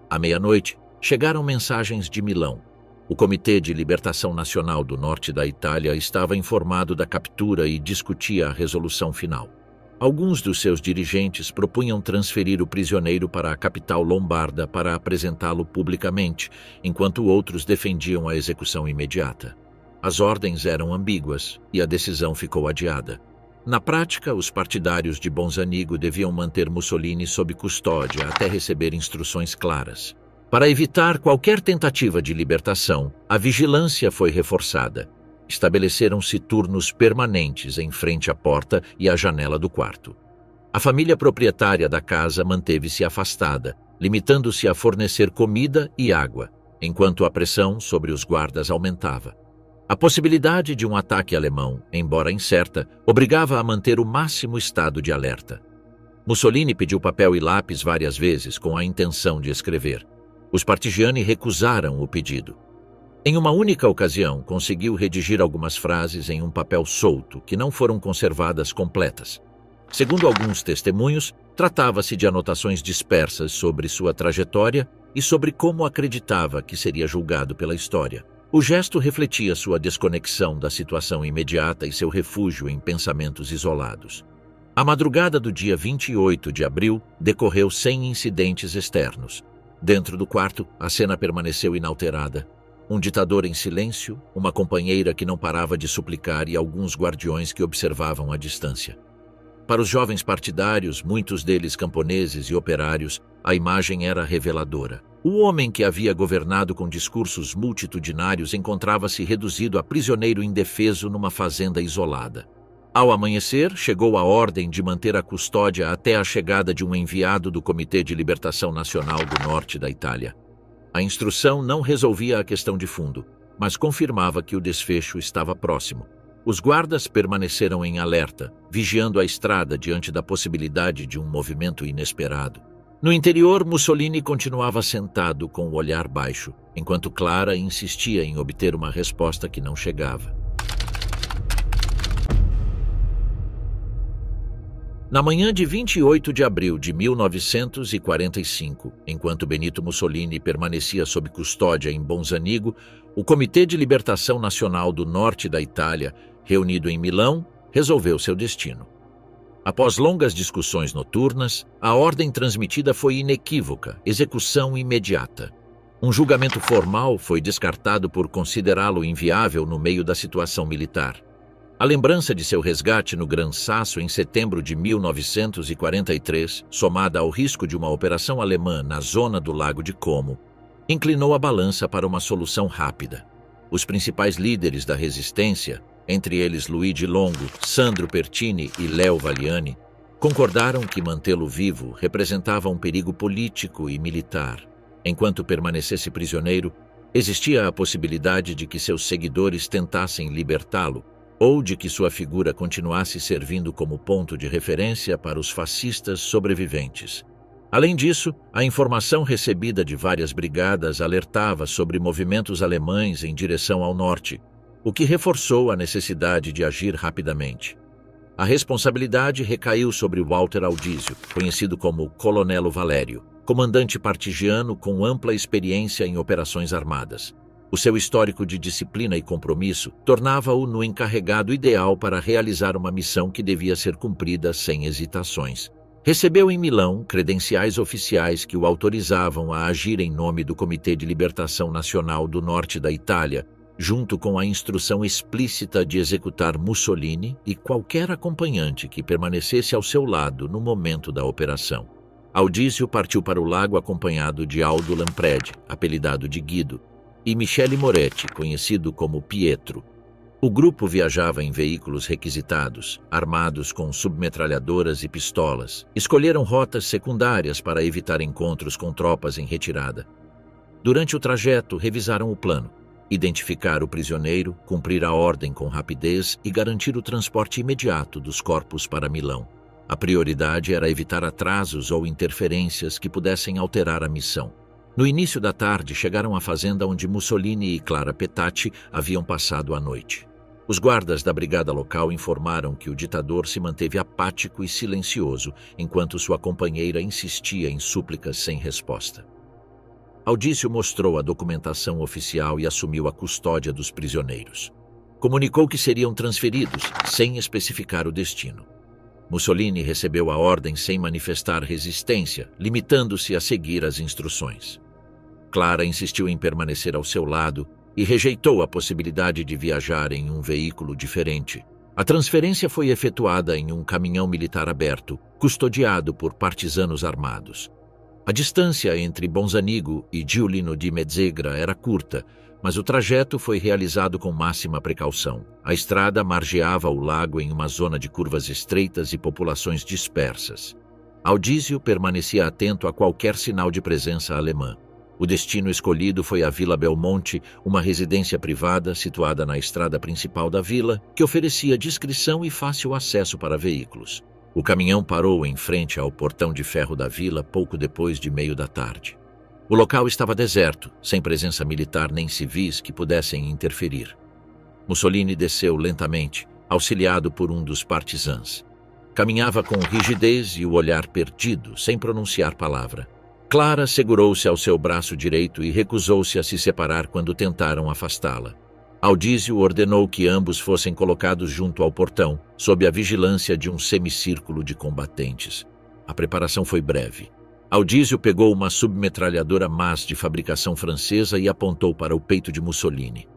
À meia-noite, chegaram mensagens de Milão. O Comitê de Libertação Nacional do Norte da Itália estava informado da captura e discutia a resolução final. Alguns dos seus dirigentes propunham transferir o prisioneiro para a capital lombarda para apresentá-lo publicamente, enquanto outros defendiam a execução imediata. As ordens eram ambíguas e a decisão ficou adiada. Na prática, os partidários de Bonzanigo deviam manter Mussolini sob custódia até receber instruções claras. Para evitar qualquer tentativa de libertação, a vigilância foi reforçada. Estabeleceram-se turnos permanentes em frente à porta e à janela do quarto. A família proprietária da casa manteve-se afastada, limitando-se a fornecer comida e água, enquanto a pressão sobre os guardas aumentava. A possibilidade de um ataque alemão, embora incerta, obrigava a manter o máximo estado de alerta. Mussolini pediu papel e lápis várias vezes com a intenção de escrever. Os partigiani recusaram o pedido. Em uma única ocasião, conseguiu redigir algumas frases em um papel solto, que não foram conservadas completas. Segundo alguns testemunhos, tratava-se de anotações dispersas sobre sua trajetória e sobre como acreditava que seria julgado pela história. O gesto refletia sua desconexão da situação imediata e seu refúgio em pensamentos isolados. A madrugada do dia 28 de abril decorreu sem incidentes externos. Dentro do quarto, a cena permaneceu inalterada. Um ditador em silêncio, uma companheira que não parava de suplicar e alguns guardiões que observavam à distância. Para os jovens partidários, muitos deles camponeses e operários, a imagem era reveladora. O homem que havia governado com discursos multitudinários encontrava-se reduzido a prisioneiro indefeso numa fazenda isolada. Ao amanhecer, chegou a ordem de manter a custódia até a chegada de um enviado do Comitê de Libertação Nacional do Norte da Itália. A instrução não resolvia a questão de fundo, mas confirmava que o desfecho estava próximo. Os guardas permaneceram em alerta, vigiando a estrada diante da possibilidade de um movimento inesperado. No interior, Mussolini continuava sentado com o olhar baixo, enquanto Clara insistia em obter uma resposta que não chegava. Na manhã de 28 de abril de 1945, enquanto Benito Mussolini permanecia sob custódia em Bonzanigo, o Comitê de Libertação Nacional do Norte da Itália, reunido em Milão, resolveu seu destino. Após longas discussões noturnas, a ordem transmitida foi inequívoca: execução imediata. Um julgamento formal foi descartado por considerá-lo inviável no meio da situação militar. A lembrança de seu resgate no Gran Sasso em setembro de 1943, somada ao risco de uma operação alemã na zona do Lago de Como, inclinou a balança para uma solução rápida. Os principais líderes da resistência, entre eles Luigi Longo, Sandro Pertini e Leo Valiani, concordaram que mantê-lo vivo representava um perigo político e militar. Enquanto permanecesse prisioneiro, existia a possibilidade de que seus seguidores tentassem libertá-lo, ou de que sua figura continuasse servindo como ponto de referência para os fascistas sobreviventes. Além disso, a informação recebida de várias brigadas alertava sobre movimentos alemães em direção ao norte, o que reforçou a necessidade de agir rapidamente. A responsabilidade recaiu sobre Walter Audísio, conhecido como Colonelo Valério, comandante partigiano com ampla experiência em operações armadas. O seu histórico de disciplina e compromisso tornava-o no encarregado ideal para realizar uma missão que devia ser cumprida sem hesitações. Recebeu em Milão credenciais oficiais que o autorizavam a agir em nome do Comitê de Libertação Nacional do Norte da Itália, junto com a instrução explícita de executar Mussolini e qualquer acompanhante que permanecesse ao seu lado no momento da operação. Audísio partiu para o lago acompanhado de Aldo Lampredi, apelidado de Guido, e Michele Moretti, conhecido como Pietro. O grupo viajava em veículos requisitados, armados com submetralhadoras e pistolas. Escolheram rotas secundárias para evitar encontros com tropas em retirada. Durante o trajeto, revisaram o plano: identificar o prisioneiro, cumprir a ordem com rapidez e garantir o transporte imediato dos corpos para Milão. A prioridade era evitar atrasos ou interferências que pudessem alterar a missão. No início da tarde, chegaram à fazenda onde Mussolini e Clara Petacci haviam passado a noite. Os guardas da brigada local informaram que o ditador se manteve apático e silencioso, enquanto sua companheira insistia em súplicas sem resposta. Audísio mostrou a documentação oficial e assumiu a custódia dos prisioneiros. Comunicou que seriam transferidos, sem especificar o destino. Mussolini recebeu a ordem sem manifestar resistência, limitando-se a seguir as instruções. Clara insistiu em permanecer ao seu lado e rejeitou a possibilidade de viajar em um veículo diferente. A transferência foi efetuada em um caminhão militar aberto, custodiado por partisanos armados. A distância entre Bonzanigo e Giulino di Mezzegra era curta, mas o trajeto foi realizado com máxima precaução. A estrada margeava o lago em uma zona de curvas estreitas e populações dispersas. Audísio permanecia atento a qualquer sinal de presença alemã. O destino escolhido foi a Vila Belmonte, uma residência privada situada na estrada principal da vila, que oferecia discrição e fácil acesso para veículos. O caminhão parou em frente ao portão de ferro da vila pouco depois de 13h. O local estava deserto, sem presença militar nem civis que pudessem interferir. Mussolini desceu lentamente, auxiliado por um dos partisãs. Caminhava com rigidez e o olhar perdido, sem pronunciar palavra. Clara segurou-se ao seu braço direito e recusou-se a se separar quando tentaram afastá-la. Audísio ordenou que ambos fossem colocados junto ao portão, sob a vigilância de um semicírculo de combatentes. A preparação foi breve. Audísio pegou uma submetralhadora MAS de fabricação francesa e apontou para o peito de Mussolini.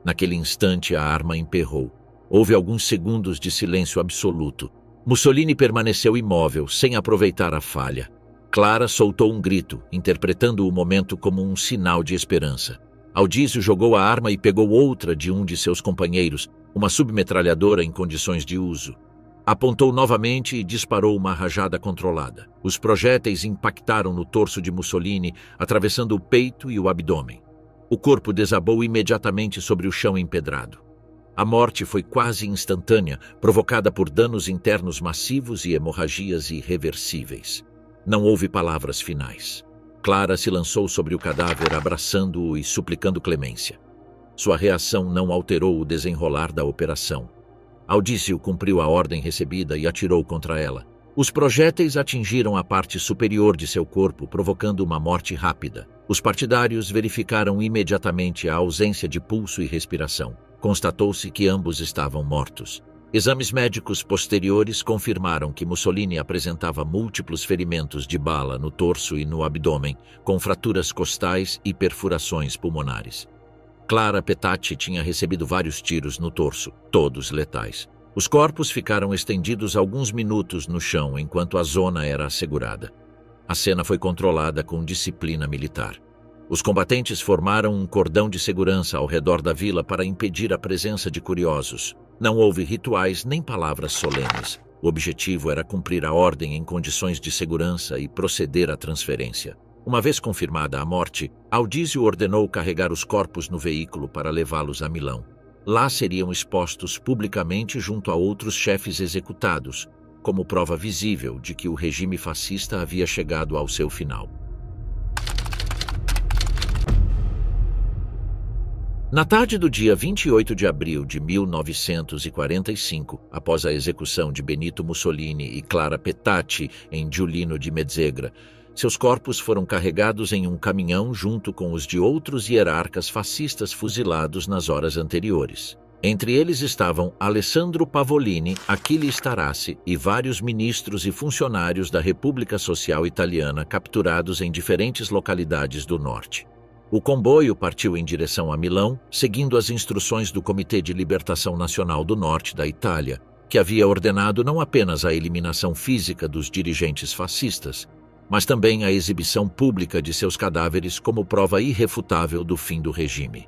Naquele instante, a arma emperrou. Houve alguns segundos de silêncio absoluto. Mussolini permaneceu imóvel, sem aproveitar a falha. Clara soltou um grito, interpretando o momento como um sinal de esperança. Audísio jogou a arma e pegou outra de um de seus companheiros, uma submetralhadora em condições de uso. Apontou novamente e disparou uma rajada controlada. Os projéteis impactaram no torso de Mussolini, atravessando o peito e o abdômen. O corpo desabou imediatamente sobre o chão empedrado. A morte foi quase instantânea, provocada por danos internos massivos e hemorragias irreversíveis. Não houve palavras finais. Clara se lançou sobre o cadáver, abraçando-o e suplicando clemência. Sua reação não alterou o desenrolar da operação. Audísio cumpriu a ordem recebida e atirou contra ela. Os projéteis atingiram a parte superior de seu corpo, provocando uma morte rápida. Os partidários verificaram imediatamente a ausência de pulso e respiração. Constatou-se que ambos estavam mortos. Exames médicos posteriores confirmaram que Mussolini apresentava múltiplos ferimentos de bala no torso e no abdômen, com fraturas costais e perfurações pulmonares. Clara Petacci tinha recebido vários tiros no torso, todos letais. Os corpos ficaram estendidos alguns minutos no chão enquanto a zona era assegurada. A cena foi controlada com disciplina militar. Os combatentes formaram um cordão de segurança ao redor da vila para impedir a presença de curiosos. Não houve rituais nem palavras solenes. O objetivo era cumprir a ordem em condições de segurança e proceder à transferência. Uma vez confirmada a morte, Audísio ordenou carregar os corpos no veículo para levá-los a Milão. Lá seriam expostos publicamente junto a outros chefes executados, como prova visível de que o regime fascista havia chegado ao seu final. Na tarde do dia 28 de abril de 1945, após a execução de Benito Mussolini e Clara Petacci em Giulino di Mezzegra, seus corpos foram carregados em um caminhão junto com os de outros hierarcas fascistas fuzilados nas horas anteriores. Entre eles estavam Alessandro Pavolini, Achille Starassi e vários ministros e funcionários da República Social Italiana capturados em diferentes localidades do norte. O comboio partiu em direção a Milão, seguindo as instruções do Comitê de Libertação Nacional do Norte da Itália, que havia ordenado não apenas a eliminação física dos dirigentes fascistas, mas também a exibição pública de seus cadáveres como prova irrefutável do fim do regime.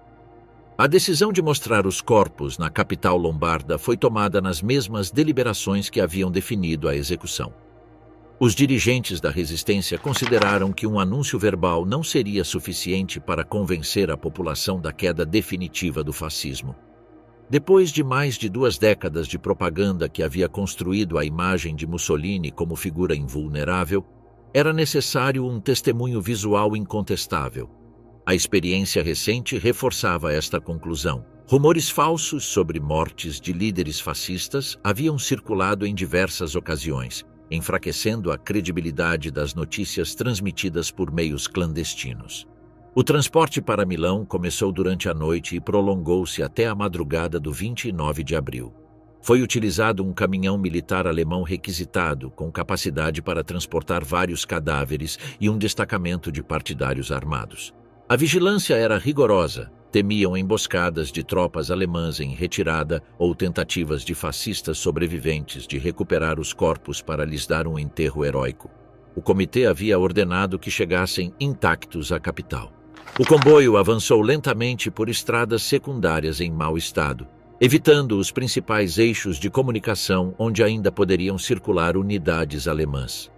A decisão de mostrar os corpos na capital lombarda foi tomada nas mesmas deliberações que haviam definido a execução. Os dirigentes da resistência consideraram que um anúncio verbal não seria suficiente para convencer a população da queda definitiva do fascismo. Depois de mais de 2 décadas de propaganda que havia construído a imagem de Mussolini como figura invulnerável, era necessário um testemunho visual incontestável. A experiência recente reforçava esta conclusão. Rumores falsos sobre mortes de líderes fascistas haviam circulado em diversas ocasiões, enfraquecendo a credibilidade das notícias transmitidas por meios clandestinos. O transporte para Milão começou durante a noite e prolongou-se até a madrugada do 29 de abril. Foi utilizado um caminhão militar alemão requisitado, com capacidade para transportar vários cadáveres e um destacamento de partidários armados. A vigilância era rigorosa. Temiam emboscadas de tropas alemãs em retirada ou tentativas de fascistas sobreviventes de recuperar os corpos para lhes dar um enterro heróico. O comitê havia ordenado que chegassem intactos à capital. O comboio avançou lentamente por estradas secundárias em mau estado, evitando os principais eixos de comunicação onde ainda poderiam circular unidades alemãs.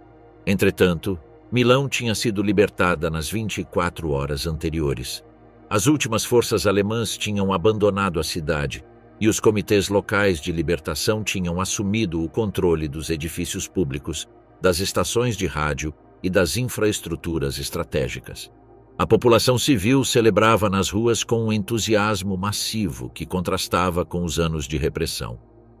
Entretanto, Milão tinha sido libertada nas 24 horas anteriores. As últimas forças alemãs tinham abandonado a cidade e os comitês locais de libertação tinham assumido o controle dos edifícios públicos, das estações de rádio e das infraestruturas estratégicas. A população civil celebrava nas ruas com um entusiasmo massivo que contrastava com os anos de repressão.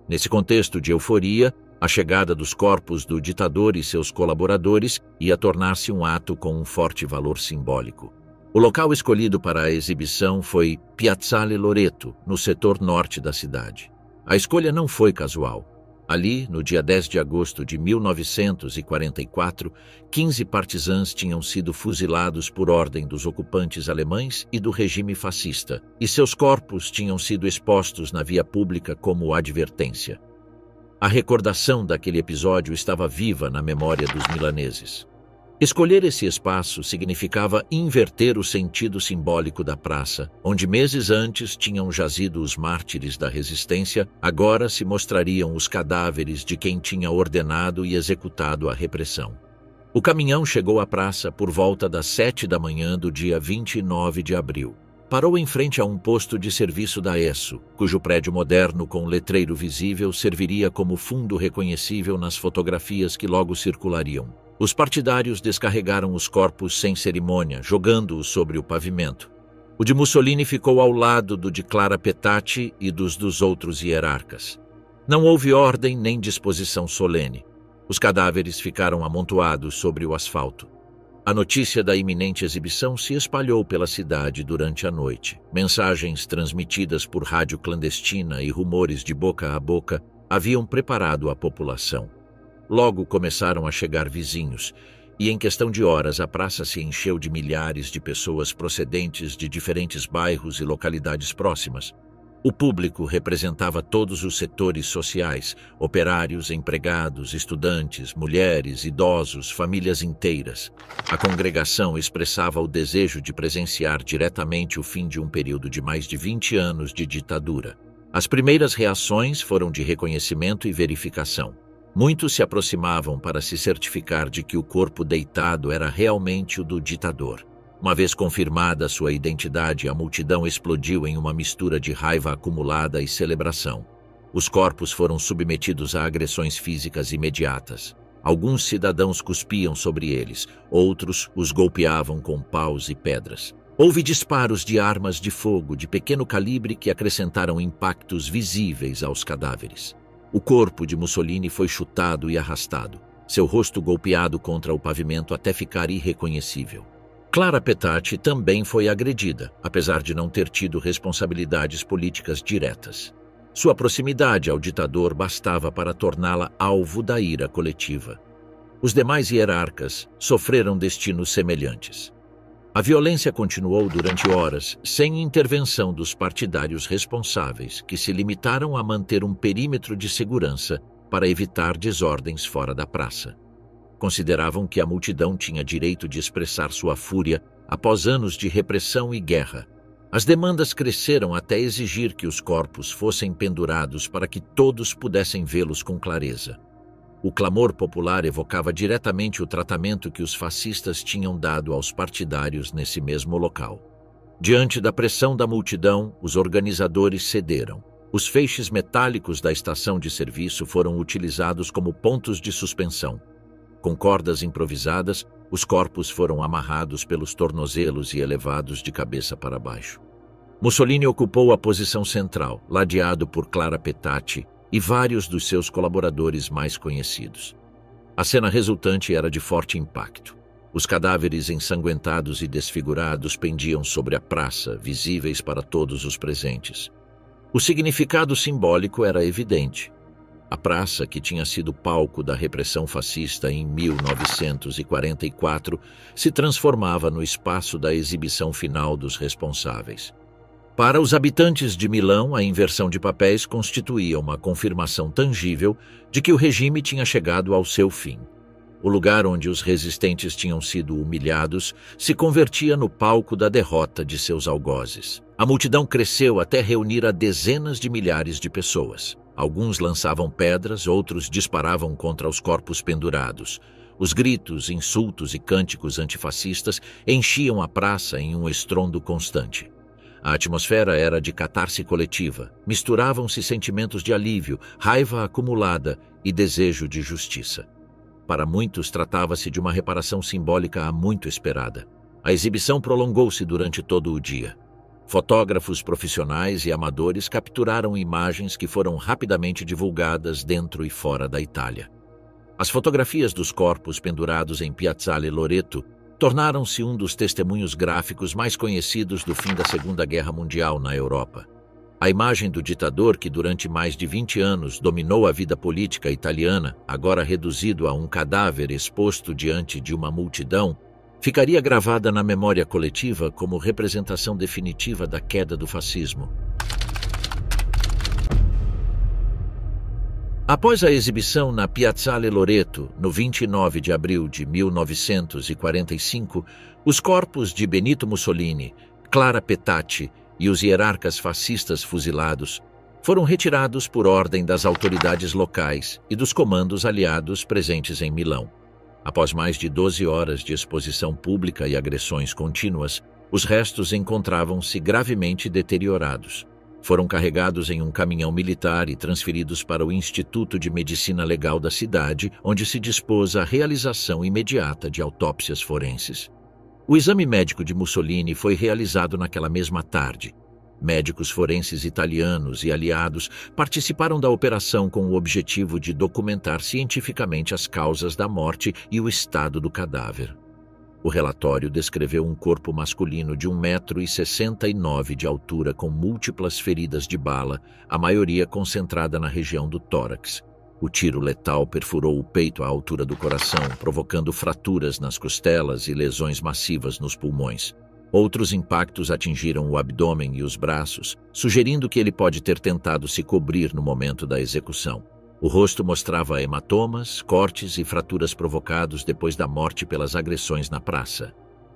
Nesse contexto de euforia, a chegada dos corpos do ditador e seus colaboradores ia tornar-se um ato com um forte valor simbólico. O local escolhido para a exibição foi Piazzale Loreto, no setor norte da cidade. A escolha não foi casual. Ali, no dia 10 de agosto de 1944, 15 partisãs tinham sido fuzilados por ordem dos ocupantes alemães e do regime fascista, e seus corpos tinham sido expostos na via pública como advertência. A recordação daquele episódio estava viva na memória dos milaneses. Escolher esse espaço significava inverter o sentido simbólico da praça, onde meses antes tinham jazido os mártires da resistência, agora se mostrariam os cadáveres de quem tinha ordenado e executado a repressão. O caminhão chegou à praça por volta das 7 da manhã do dia 29 de abril. Parou em frente a um posto de serviço da ESSO, cujo prédio moderno com letreiro visível serviria como fundo reconhecível nas fotografias que logo circulariam. Os partidários descarregaram os corpos sem cerimônia, jogando-os sobre o pavimento. O de Mussolini ficou ao lado do de Clara Petacci e dos outros hierarcas. Não houve ordem nem disposição solene. Os cadáveres ficaram amontoados sobre o asfalto. A notícia da iminente exibição se espalhou pela cidade durante a noite. Mensagens transmitidas por rádio clandestina e rumores de boca a boca haviam preparado a população. Logo começaram a chegar vizinhos, e em questão de horas a praça se encheu de milhares de pessoas procedentes de diferentes bairros e localidades próximas. O público representava todos os setores sociais, operários, empregados, estudantes, mulheres, idosos, famílias inteiras. A congregação expressava o desejo de presenciar diretamente o fim de um período de mais de 20 anos de ditadura. As primeiras reações foram de reconhecimento e verificação. Muitos se aproximavam para se certificar de que o corpo deitado era realmente o do ditador. Uma vez confirmada sua identidade, a multidão explodiu em uma mistura de raiva acumulada e celebração. Os corpos foram submetidos a agressões físicas imediatas. Alguns cidadãos cuspiam sobre eles, outros os golpeavam com paus e pedras. Houve disparos de armas de fogo de pequeno calibre que acrescentaram impactos visíveis aos cadáveres. O corpo de Mussolini foi chutado e arrastado, seu rosto golpeado contra o pavimento até ficar irreconhecível. Clara Petacci também foi agredida, apesar de não ter tido responsabilidades políticas diretas. Sua proximidade ao ditador bastava para torná-la alvo da ira coletiva. Os demais hierarcas sofreram destinos semelhantes. A violência continuou durante horas, sem intervenção dos partidários responsáveis, que se limitaram a manter um perímetro de segurança para evitar desordens fora da praça. Consideravam que a multidão tinha direito de expressar sua fúria após anos de repressão e guerra. As demandas cresceram até exigir que os corpos fossem pendurados para que todos pudessem vê-los com clareza. O clamor popular evocava diretamente o tratamento que os fascistas tinham dado aos partidários nesse mesmo local. Diante da pressão da multidão, os organizadores cederam. Os feixes metálicos da estação de serviço foram utilizados como pontos de suspensão. Com cordas improvisadas, os corpos foram amarrados pelos tornozelos e elevados de cabeça para baixo. Mussolini ocupou a posição central, ladeado por Clara Petacci e vários dos seus colaboradores mais conhecidos. A cena resultante era de forte impacto. Os cadáveres ensanguentados e desfigurados pendiam sobre a praça, visíveis para todos os presentes. O significado simbólico era evidente. A praça, que tinha sido palco da repressão fascista em 1944, se transformava no espaço da exibição final dos responsáveis. Para os habitantes de Milão, a inversão de papéis constituía uma confirmação tangível de que o regime tinha chegado ao seu fim. O lugar onde os resistentes tinham sido humilhados se convertia no palco da derrota de seus algozes. A multidão cresceu até reunir a dezenas de milhares de pessoas. Alguns lançavam pedras, outros disparavam contra os corpos pendurados. Os gritos, insultos e cânticos antifascistas enchiam a praça em um estrondo constante. A atmosfera era de catarse coletiva. Misturavam-se sentimentos de alívio, raiva acumulada e desejo de justiça. Para muitos, tratava-se de uma reparação simbólica há muito esperada. A exibição prolongou-se durante todo o dia. Fotógrafos profissionais e amadores capturaram imagens que foram rapidamente divulgadas dentro e fora da Itália. As fotografias dos corpos pendurados em Piazzale Loreto tornaram-se um dos testemunhos gráficos mais conhecidos do fim da Segunda Guerra Mundial na Europa. A imagem do ditador que durante mais de 20 anos dominou a vida política italiana, agora reduzido a um cadáver exposto diante de uma multidão, ficaria gravada na memória coletiva como representação definitiva da queda do fascismo. Após a exibição na Piazzale Loreto, no 29 de abril de 1945, os corpos de Benito Mussolini, Clara Petacci e os hierarcas fascistas fuzilados foram retirados por ordem das autoridades locais e dos comandos aliados presentes em Milão. Após mais de 12 horas de exposição pública e agressões contínuas, os restos encontravam-se gravemente deteriorados. Foram carregados em um caminhão militar e transferidos para o Instituto de Medicina Legal da cidade, onde se dispôs a realização imediata de autópsias forenses. O exame médico de Mussolini foi realizado naquela mesma tarde. Médicos forenses italianos e aliados participaram da operação com o objetivo de documentar cientificamente as causas da morte e o estado do cadáver. O relatório descreveu um corpo masculino de 1,69 m de altura com múltiplas feridas de bala, a maioria concentrada na região do tórax. O tiro letal perfurou o peito à altura do coração, provocando fraturas nas costelas e lesões massivas nos pulmões. Outros impactos atingiram o abdômen e os braços, sugerindo que ele pode ter tentado se cobrir no momento da execução. O rosto mostrava hematomas, cortes e fraturas provocados depois da morte pelas agressões na praça.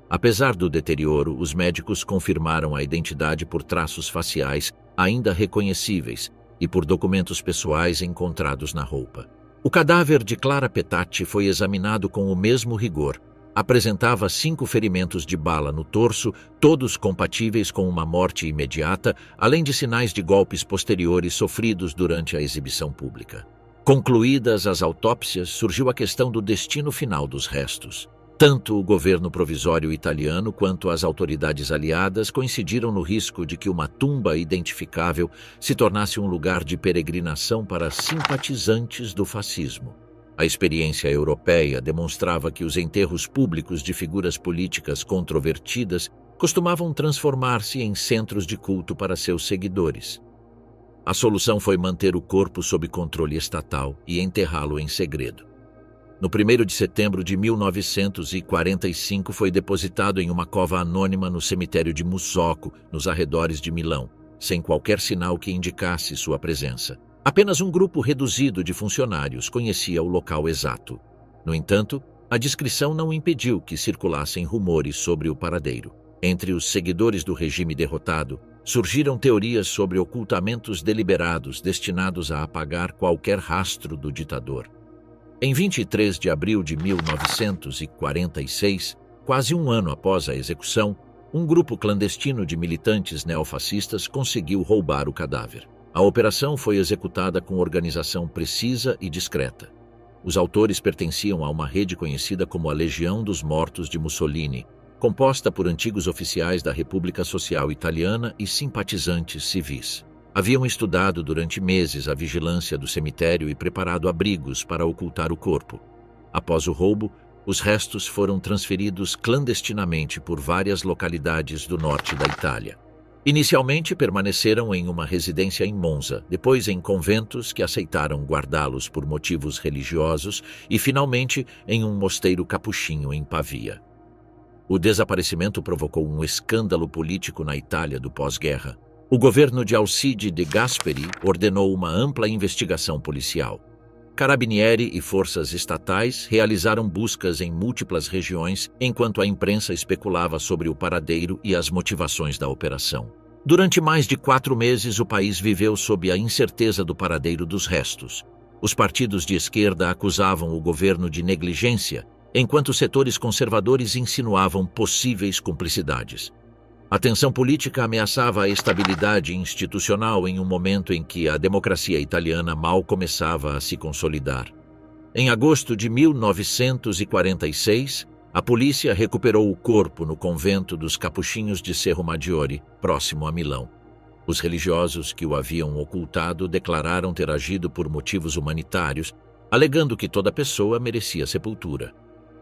Apesar do deterioro, os médicos confirmaram a identidade por traços faciais ainda reconhecíveis e por documentos pessoais encontrados na roupa. O cadáver de Clara Petacci foi examinado com o mesmo rigor, apresentava 5 ferimentos de bala no torso, todos compatíveis com uma morte imediata, além de sinais de golpes posteriores sofridos durante a exibição pública. Concluídas as autópsias, surgiu a questão do destino final dos restos. Tanto o governo provisório italiano quanto as autoridades aliadas coincidiram no risco de que uma tumba identificável se tornasse um lugar de peregrinação para simpatizantes do fascismo. A experiência europeia demonstrava que os enterros públicos de figuras políticas controvertidas costumavam transformar-se em centros de culto para seus seguidores. A solução foi manter o corpo sob controle estatal e enterrá-lo em segredo. No 1º de setembro de 1945 foi depositado em uma cova anônima no cemitério de Musocco, nos arredores de Milão, sem qualquer sinal que indicasse sua presença. Apenas um grupo reduzido de funcionários conhecia o local exato. No entanto, a descrição não impediu que circulassem rumores sobre o paradeiro. Entre os seguidores do regime derrotado, surgiram teorias sobre ocultamentos deliberados destinados a apagar qualquer rastro do ditador. Em 23 de abril de 1946, quase um ano após a execução, um grupo clandestino de militantes neofascistas conseguiu roubar o cadáver. A operação foi executada com organização precisa e discreta. Os autores pertenciam a uma rede conhecida como a Legião dos Mortos de Mussolini, composta por antigos oficiais da República Social Italiana e simpatizantes civis. Haviam estudado durante meses a vigilância do cemitério e preparado abrigos para ocultar o corpo. Após o roubo, os restos foram transferidos clandestinamente por várias localidades do norte da Itália. Inicialmente permaneceram em uma residência em Monza, depois em conventos que aceitaram guardá-los por motivos religiosos e finalmente em um mosteiro capuchinho em Pavia. O desaparecimento provocou um escândalo político na Itália do pós-guerra. O governo de Alcide De Gasperi ordenou uma ampla investigação policial. Carabinieri e forças estatais realizaram buscas em múltiplas regiões enquanto a imprensa especulava sobre o paradeiro e as motivações da operação. Durante mais de 4 meses, o país viveu sob a incerteza do paradeiro dos restos. Os partidos de esquerda acusavam o governo de negligência, enquanto setores conservadores insinuavam possíveis cumplicidades. A tensão política ameaçava a estabilidade institucional em um momento em que a democracia italiana mal começava a se consolidar. Em agosto de 1946, a polícia recuperou o corpo no convento dos Capuchinhos de Cerro Maggiore, próximo a Milão. Os religiosos que o haviam ocultado declararam ter agido por motivos humanitários, alegando que toda pessoa merecia sepultura.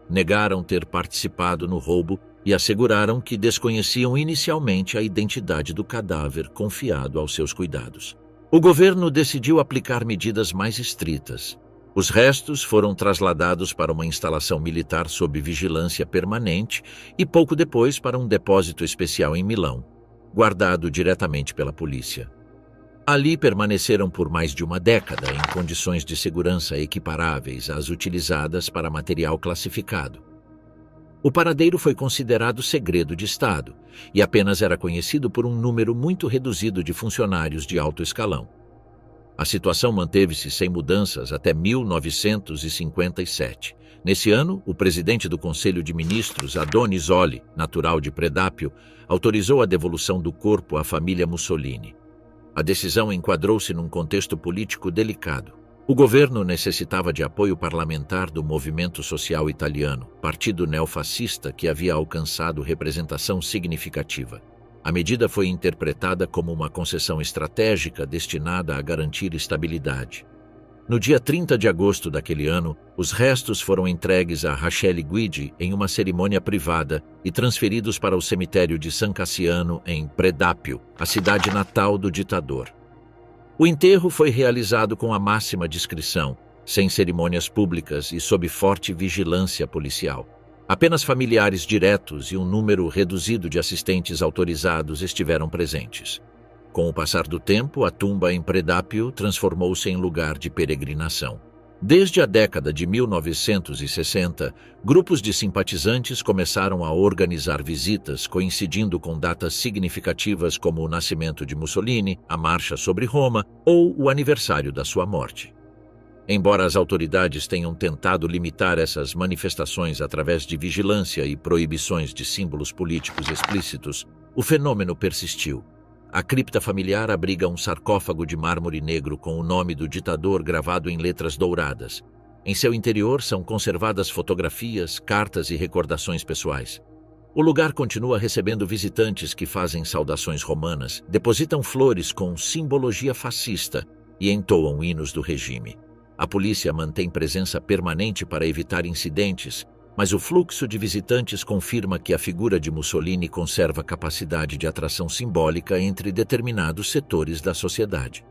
Negaram ter participado no roubo e asseguraram que desconheciam inicialmente a identidade do cadáver confiado aos seus cuidados. O governo decidiu aplicar medidas mais estritas. Os restos foram trasladados para uma instalação militar sob vigilância permanente e pouco depois para um depósito especial em Milão, guardado diretamente pela polícia. Ali permaneceram por mais de uma década em condições de segurança equiparáveis às utilizadas para material classificado. O paradeiro foi considerado segredo de Estado e apenas era conhecido por um número muito reduzido de funcionários de alto escalão. A situação manteve-se sem mudanças até 1957. Nesse ano, o presidente do Conselho de Ministros, Adoni Zoli, natural de Predápio, autorizou a devolução do corpo à família Mussolini. A decisão enquadrou-se num contexto político delicado. O governo necessitava de apoio parlamentar do movimento social italiano, partido neofascista que havia alcançado representação significativa. A medida foi interpretada como uma concessão estratégica destinada a garantir estabilidade. No dia 30 de agosto daquele ano, os restos foram entregues a Rachele Guidi em uma cerimônia privada e transferidos para o cemitério de San Cassiano, em Predápio, a cidade natal do ditador. O enterro foi realizado com a máxima discrição, sem cerimônias públicas e sob forte vigilância policial. Apenas familiares diretos e um número reduzido de assistentes autorizados estiveram presentes. Com o passar do tempo, a tumba em Predápio transformou-se em lugar de peregrinação. Desde a década de 1960, grupos de simpatizantes começaram a organizar visitas coincidindo com datas significativas como o nascimento de Mussolini, a Marcha sobre Roma ou o aniversário da sua morte. Embora as autoridades tenham tentado limitar essas manifestações através de vigilância e proibições de símbolos políticos explícitos, o fenômeno persistiu. A cripta familiar abriga um sarcófago de mármore negro com o nome do ditador gravado em letras douradas. Em seu interior são conservadas fotografias, cartas e recordações pessoais. O lugar continua recebendo visitantes que fazem saudações romanas, depositam flores com simbologia fascista e entoam hinos do regime. A polícia mantém presença permanente para evitar incidentes, mas o fluxo de visitantes confirma que a figura de Mussolini conserva capacidade de atração simbólica entre determinados setores da sociedade.